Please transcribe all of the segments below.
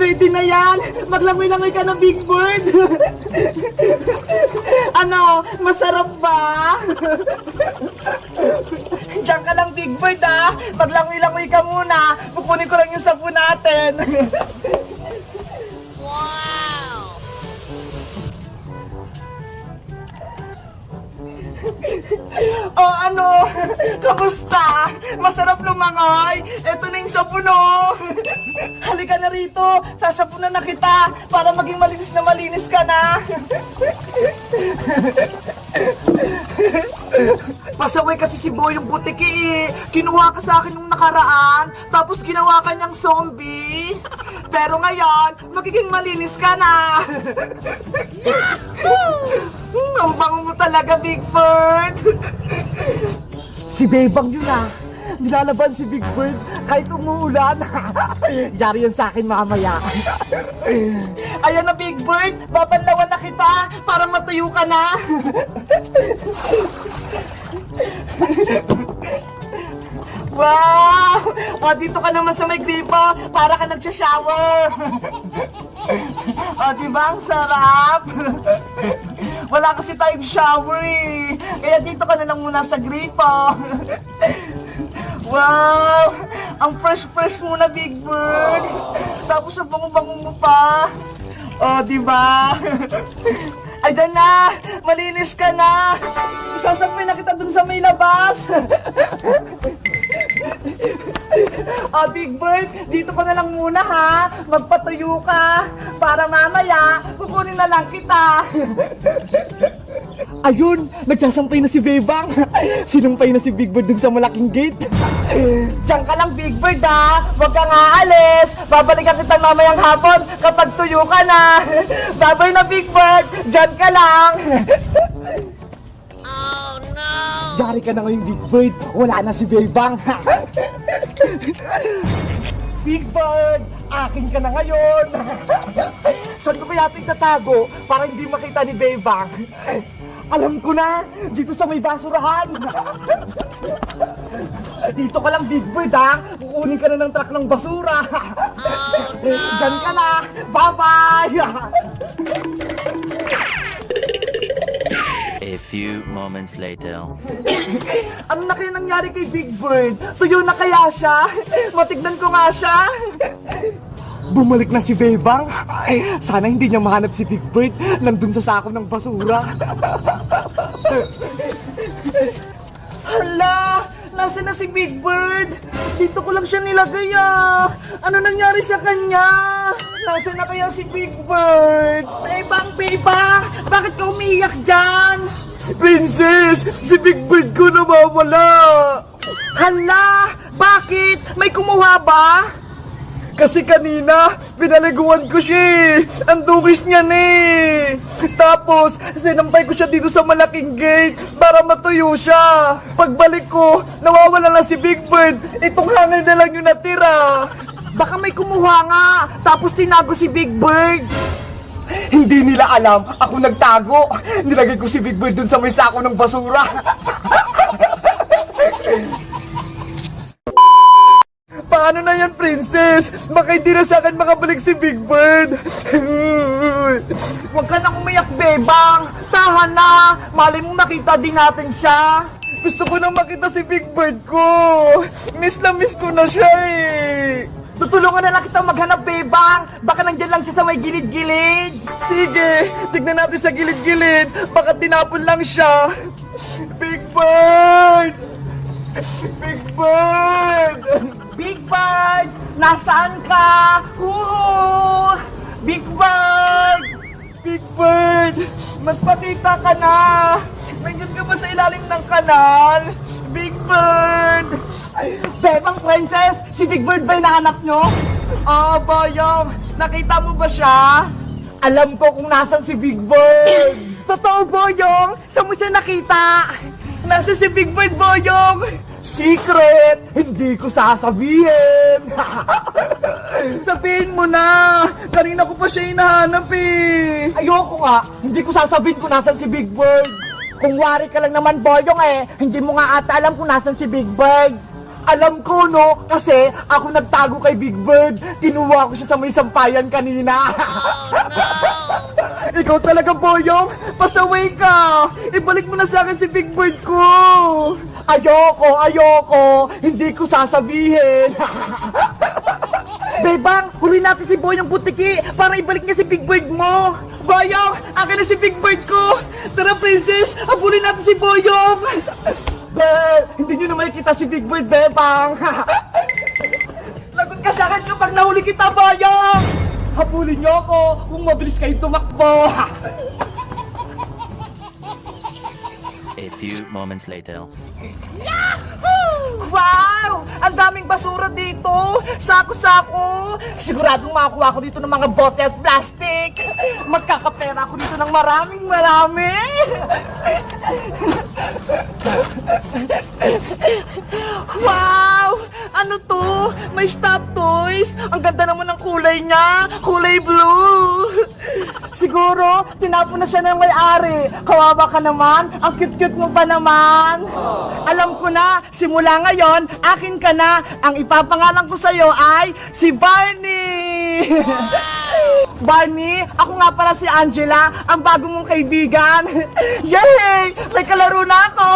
Pwede na yan! Maglangoy-langoy ka ng Big Bird! Ano? Masarap ba? Diyan ka lang, Big Bird, ha? Maglangoy-langoy ka muna. Kukunin ko lang yung sabon natin. Wow! O ano? Kamusta? Masarap lumangoy? Eto na yung sabon, oh. Halika na rito. Sasabunan na kita para maging malinis ka na. Pasaway kasi si Boyong Butiki, eh. Kinuha ka sa akin nung nakaraan, tapos ginawa ka niyang zombie. Pero ngayon, magiging malinis ka na. Ang bango mo talaga, Big Bird. Si Bebang yun, ah. Nilalaban si Big Bird kahit umuulan. Yari yan sa akin mamaya. Ayan na, Big Bird. Babanlawan na kita para matuyo ka na. Wow! O, dito ka naman sa may gripo para ka nagsha-shower. O, diba ang sarap? Wala kasi tayong shower, eh. Kaya dito ka na lang muna sa gripo. Wow! Ang fresh-fresh mo na, Big Bird. Tapos ang bango-bango mo pa. O, diba? Ay, dyan na! Malinis ka na! Isasampay na kita dun sa may labas! O, Big Bird, dito ka na lang muna, ha? Magpatuyo ka para mamaya kukunin na lang kita. Ayun! Nagsasampay na si Bebang! Sinumpay na si Big Bird dun sa malaking gate. Diyan ka lang, Big Bird, ha? Huwag kang aalis! Babalikan kita mamayang hapon kapag tuyo ka na! Babay na, Big Bird! Diyan ka lang! Oh no! Yari ka na ngayon, Big Bird! Wala na si Bebang! Big Bird! Akin ka na ngayon! Saan ko kaya tatago para hindi makita ni Bebang? Alam ko na! Dito sa may basurahan! Dito ka lang, Big Bird, ha? Kukunin ka na ng truck ng basura! Oh no! Diyan ka na! Bye-bye! A few moments later. Ano na kaya nangyari kay Big Bird? Tuyo na kaya siya? Matignan ko nga siya! Bumalik na si Bebang. Sana hindi niya mahanap si Big Bird nandun sa sako ng basura. Hala! Nasaan na si Big Bird? Dito ko lang siya nilagay, ah. Ano nangyari sa kanya? Nasaan na kaya si Big Bird? Bebang! Bakit ka umiyak dyan? Princess! Si Big Bird ko nawawala! Hala! Bakit? May kumuha ba? Kasi kanina, pinaliguan ko siya, eh. Ang dungis niya, eh. Tapos, sinampay ko siya dito sa malaking gate para matuyo siya. Pagbalik ko, nawawala na si Big Bird. Itong hangin na lang yung natira. Baka may kumuha nga, tapos tinago si Big Bird. Hindi nila alam, ako nagtago. Nilagay ko si Big Bird dun sa may sako ng basura. Paano na yan, Princess? Baka hindi na sa akin makabalik si Big Bird. Huwag ka na umiyak, Bebang. Tahan na. Malay mong makita din natin siya. Gusto ko na makita si Big Bird ko. Miss ko na siya, eh. Tutulungan na lang kita maghanap, Bebang. Baka nandiyan lang siya sa may gilid-gilid. Sige, tignan natin sa gilid-gilid. Baka tinapon lang siya. Big Bird! Big Bird! Big Bird! Nasaan ka? Huhu! Big Bird! Big Bird! Magpakita ka na! Nandiyan ka ba sa ilalim ng kanal? Big Bird! Bebang Princess! Si Big Bird ba hinahanap nyo? Oh, Boyong! Nakita mo ba siya? Alam ko kung nasan si Big Bird! Totoo, Boyong! Saan mo siya nakita? Nasa si Big Bird, Boyong! Secret! Hindi ko sasabihin! Sabihin mo na! Kanina ko pa siya hinahanap, eh! Ayoko nga! Hindi ko sasabihin kung nasan si Big Bird! Kung wari ka lang naman, Boyong, eh! Hindi mo nga ata alam kung nasan si Big Bird! Alam ko, no? Kasi ako nagtago kay Big Bird. Kinuha ko siya sa may sampayan kanina. Ikaw talaga, Boyong. Pasaway ka. Ibalik mo na sa akin si Big Bird ko. Ayoko. Hindi ko sasabihin. Bebang, huli natin si Boyong Butiki para ibalik niya si Big Bird mo. Boyong, akin na si Big Bird ko. Tara, Princess, habulin natin si Boyong. Hindi nyo na makikita si Big Bird, Bebang. Lagot ka sa akin kapag nahuli kita, Boyong. Habulin nyo ako kung mabilis kayo tumakbo. A few moments later. Wow! Ang daming basura dito! Sako-sako! Siguradong makakuha ko dito ng mga bote at plastic! Magkakapera ako dito ng maraming! Wow! Ano to? May stop toys! Ang ganda naman ng kulay niya! Kulay blue! Siguro, tinapon na siya ng may-ari. Kawawa ka naman. Ang cute-cute mo pa naman. Alam ko na, simula ngayon, akin ka na. Ang ipapangalan ko sa'yo ay si Barney. Barney, ako nga pala si Angela, ang bago mong kaibigan. Yay! May kalaro na ako.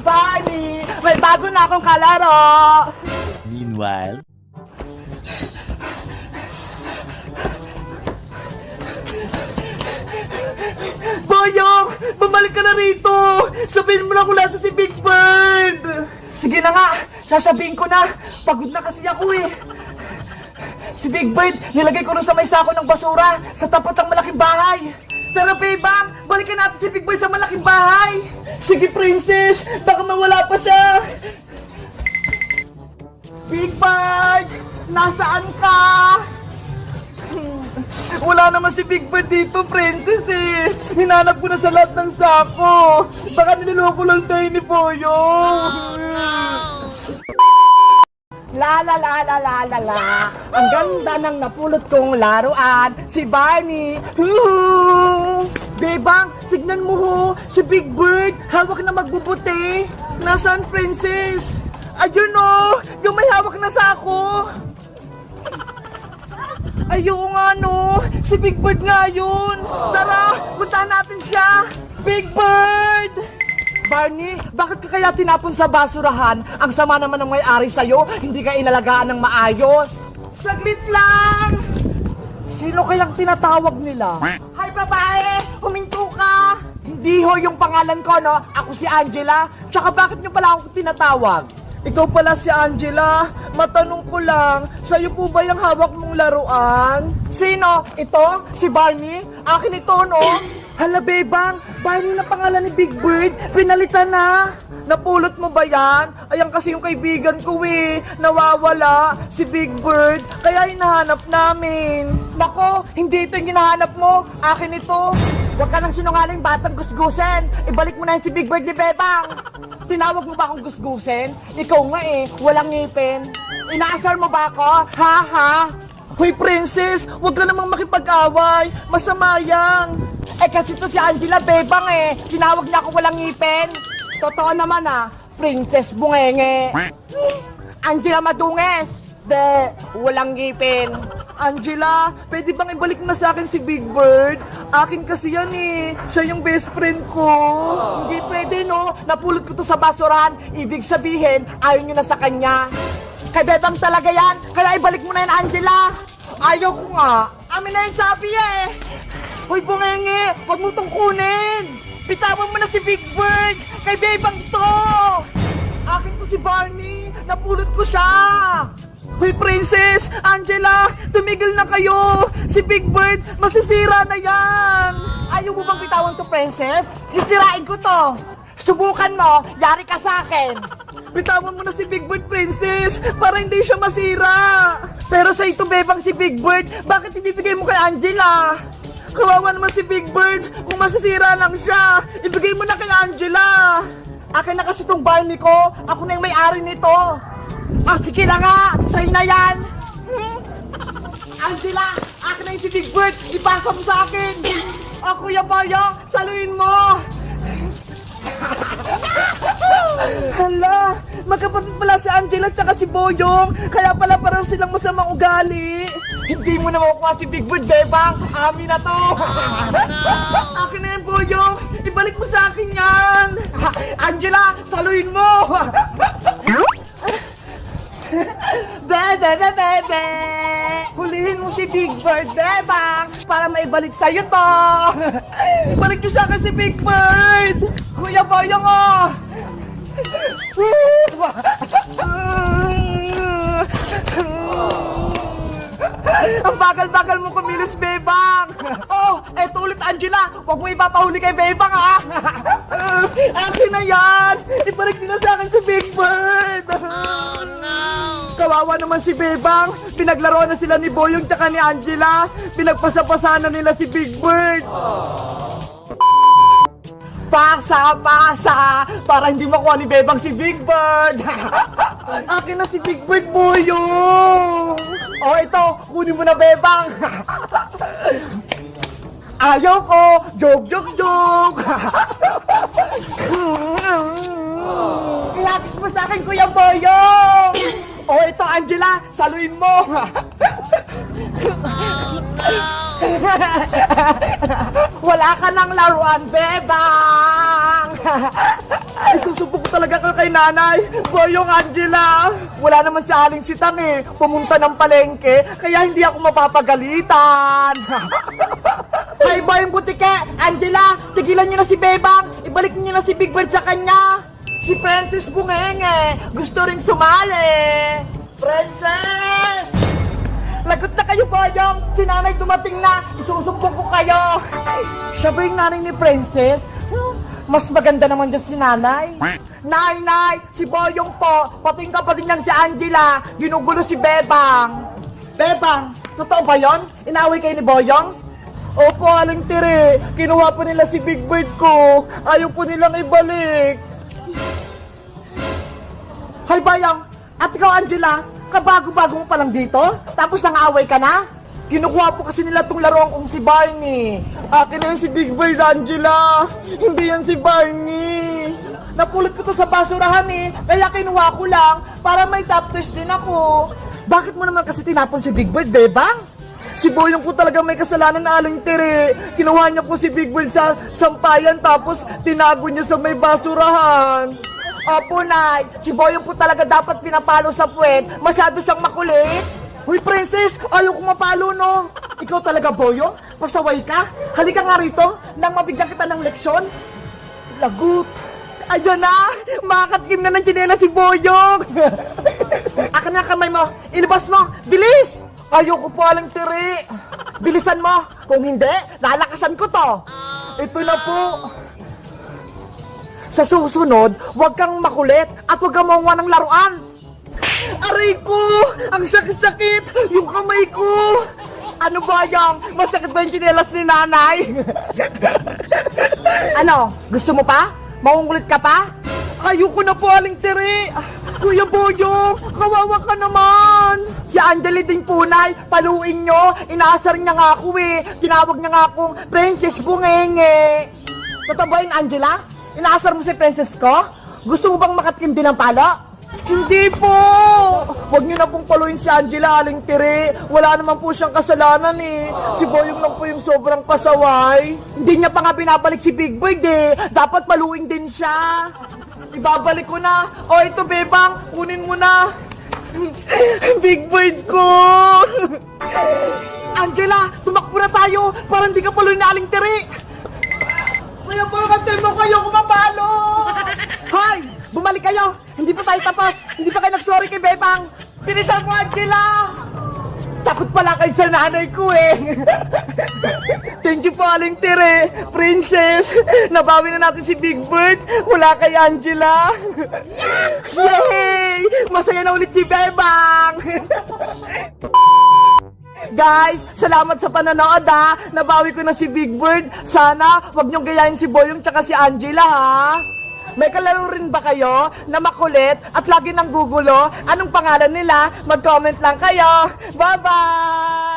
Barney, may bago na akong kalaro. Meanwhile. Boyong! Bumalik ka na rito! Sabihin mo na kung nasa si Big Bird! Sige na nga! Sasabihin ko na! Pagod na kasi ako eh! Si Big Bird, nilagay ko rin sa may sako ng basura sa tapat ng malaking bahay! Tara, Bebang! Balikan natin si Big Bird sa malaking bahay! Sige, Princess! Baka mawala pa siya! Big Bird! Nasaan ka? Wala naman si Big Bird dito, Princess eh. Hinanap ko na sa lahat ng sako. Baka niloloko lang tayo ni Boyong. La. Ang ganda ng napulot kong laruan, si Barney. Bebang, tignan mo ho, si Big Bird, hawak na magbubuti. Nasaan, Princess? Ayun o, yung may hawak na sako. Ayun nga no, si Big Bird nga yun. Tara, puntahan natin siya. Big Bird! Barney, bakit ka kaya tinapon sa basurahan? Ang sama naman ng may-ari sa'yo, hindi ka inalagaan ng maayos. Saglit lang! Sino kayang tinatawag nila? Hi babae, huminto ka! Hindi ho yung pangalan ko, no? Ako si Angela. Tsaka bakit nyo pala ako tinatawag? Ikaw pala si Angela. Matanong ko lang, sa'yo po ba yung hawak mong laruan? Sino? Ito? Si Barney? Akin ito, no? Hala, Bebang, Barney na pangalan ni Big Bird. Pinalitan na. Napulot mo ba yan? Ayan kasi yung kaibigan ko eh. Nawawala si Big Bird. Kaya hinahanap namin. Nako, hindi ito yung hinahanap mo. Akin ito. Huwag ka nang sinungaling batang gusgusen. Ibalik mo na yung si Big Bird ni Bebang. Tinawag mo ba akong gusgusen? Ikaw nga eh, walang ngipin. Inaasar mo ba ako? Ha? Hoy, Princess, huwag ka namang makipag-away. Masama yan. Eh kasi to si Angela Bebang eh. Tinawag niya ako walang ngipin. Totoo naman ah, Princess Bungenge. Angela Madunges. De, walang ngipin. Angela, pwede bang ibalik na sa akin si Big Bird? Akin kasi yan eh. Siya yung best friend ko. Hindi pwede no. Napulot ko to sa basurahan. Ibig sabihin, ayaw nyo na sa kanya. Kay Bebang talaga yan. Kaya ibalik mo na yan, Angela. Ayaw ko nga. Amin na yung sabi eh. Hoy, Bungenge, huwag mo tong kunin. Bitawan mo na si Big Bird. Kay Bebang to. Akin ko si Barney. Napulot ko siya. Hoy, Princess, Angela, tumigil na kayo. Si Big Bird, masisira na yan. Ayaw mo bang bitawan to, Princess? Sisirain ko to. Subukan mo, yari ka sa akin. Bitawan mo na si Big Bird, Princess, para hindi siya masira. Pero sa ito, Bebang, si Big Bird, bakit ibibigay mo kay Angela? Kawawa naman si Big Bird, kung masisira lang siya, ibigay mo na kay Angela. Akin na kasi tong Barney ko, ako na yung may-ari nito. Ah, sige na nga! Sa'yo na yan! Angela! Akin na yung si Big Bird! Ipasa mo sa akin! Kuya Boyong! Saluhin mo! Hala, magkapatid pala si Angela at si Boyong. Kaya pala parang silang masamang ugali. Hindi mo na makukuha si Big Bird, Bebang. Amin na to. Akin na yan, Boyong. Ibalik mo sa akin yan. Angela, saluhin mo. Bebe, bebe, bebe. Hulihin mo si Big Bird, Bebang, para maibalik sa'yo to. Ibalik niyo sa akin si Big Bird. Kuya Boyong, oh. Ang bagal-bagal mo kumilos, Bebang. Oh, eto ulit, Angela. Huwag mo ipapahuli kay Bebang, ha? Akin na yan. Ibalik nila sa akin si Big Bird. Oh no! Kawawa naman si Bebang. Pinaglaruan na sila ni Boyong tsaka ni Angela. Pinagpasapasa na nila si Big Bird. Pasa para hindi makuha ni Bebang si Big Bird. Akin na si Big Bird, Boyong. Oh, ito, kunin mo na, Bebang. Ayaw ko. Joke. Ilapis mo sa akin, Kuya Boyong. Oh, ito, Angela, saluin mo. Wala ka ng laruan, Bebang. Isusubok ko talaga ka kay nanay. Boyong, Angela. Wala naman si Aling Sitang eh. Pumunta ng palengke, kaya hindi ako mapapagalitan. Hay, Boyong Butike, Angela, tigilan niyo na si Bebang. Ibalik niyo na si Big Bird sa kanya. Si Princess Bungenge, gusto ring sumali. Princess! Lagot na kayo, Boyong! Si nanay dumating na! Isusumbong ko kayo! Siya ba yung nanay ni Princess? Mas maganda naman dyan si nanay. Nay! Si Boyong po! Pati yung kapatid niyang si Angela! Ginugulo si Bebang! Bebang! Totoo ba yon? Inaway kayo ni Boyong? Opo, Aling Tiri! Kinuha pa nila si Big Bird ko! Ayaw po nilang ibalik! Hay, Bayang! At ikaw, Angela, kabago-bago mo pa lang dito? Tapos nang-away ka na? Kinukuha po kasi nila tong laruan kong si Barney. Akin na yan si Big Bird, Angela. Hindi yan si Barney. Napulot ko to sa basurahan eh. Kaya kinuha ko lang para may top twist din ako. Bakit mo naman kasi tinapon si Big Bird, Bebang? Si Boyong po talaga may kasalanan na Aling Tere. Kinuha niya po si Big Bird sa sampayan tapos tinago niya sa may basurahan. Opo, Nay. Si Boyong po talaga dapat pinapalo sa puwet. Masyado siyang makulit. Hoy, Princess, ayaw kong mapalo, no? Ikaw talaga, Boyong? Pasaway ka? Halika nga rito, nang mabigyan kita ng leksyon. Lagot. Ayan na! Makakatkim na ng tsinela si Boyong! Akin na kamay mo. Ilabas mo. Bilis! Ayaw ko po, Aling Tiri. Bilisan mo. Kung hindi, lalakasan ko to. Ito na po. Sa susunod, huwag kang makulit at huwag kang maunga ng laruan. Aray ko! Ang sakit-sakit! Yung kamay ko! Ano ba yan? Masakit ba yung tsinelas ni nanay? Ano? Gusto mo pa? Maungulit ka pa? Ayoko na po, Aling Tiri! Kuya Boyong, kawawa ka naman! Si Angela din punay, paluin nyo! Inaasar niya nga ako eh! Tinawag niya nga akong Princess Bungenge! Totoo ba yun, Angela? Inaasar mo si Princess ko? Gusto mo bang makatkim din ng palo? Hindi po! Huwag niyo na pong paluin si Angela, Aling Tiri. Wala naman po siyang kasalanan eh. Si Boyong lang po yung sobrang pasaway. Hindi niya pa nga binabalik si Big Bird eh. Dapat paluin din siya. Ibabalik ko na. O ito, Bebang, kunin mo na. Big Bird ko! Angela, tumakbo na tayo para hindi ka paluin na Aling Tiri. Kaya po kasi mo kayo kumapalo! Hoy! Bumalik kayo! Hindi pa tayo tapos! Hindi pa kayo nagsorry kay Bebang! Bilisan mo, Angela! Takot pala kayo sa nanay ko eh! Thank you po, Aling Tere! Princess! Nabawi na natin si Big Bird mula kay Angela! Yay! Masaya na ulit si Bebang! Guys, salamat sa panonood ha. Nabawi ko na si Big Bird. Sana wag niyong gayahin si Boyong tsaka si Angela ha. May kalaro rin ba kayo na makulit at lagi nang gugulo? Anong pangalan nila? Mag-comment lang kayo. Bye-bye!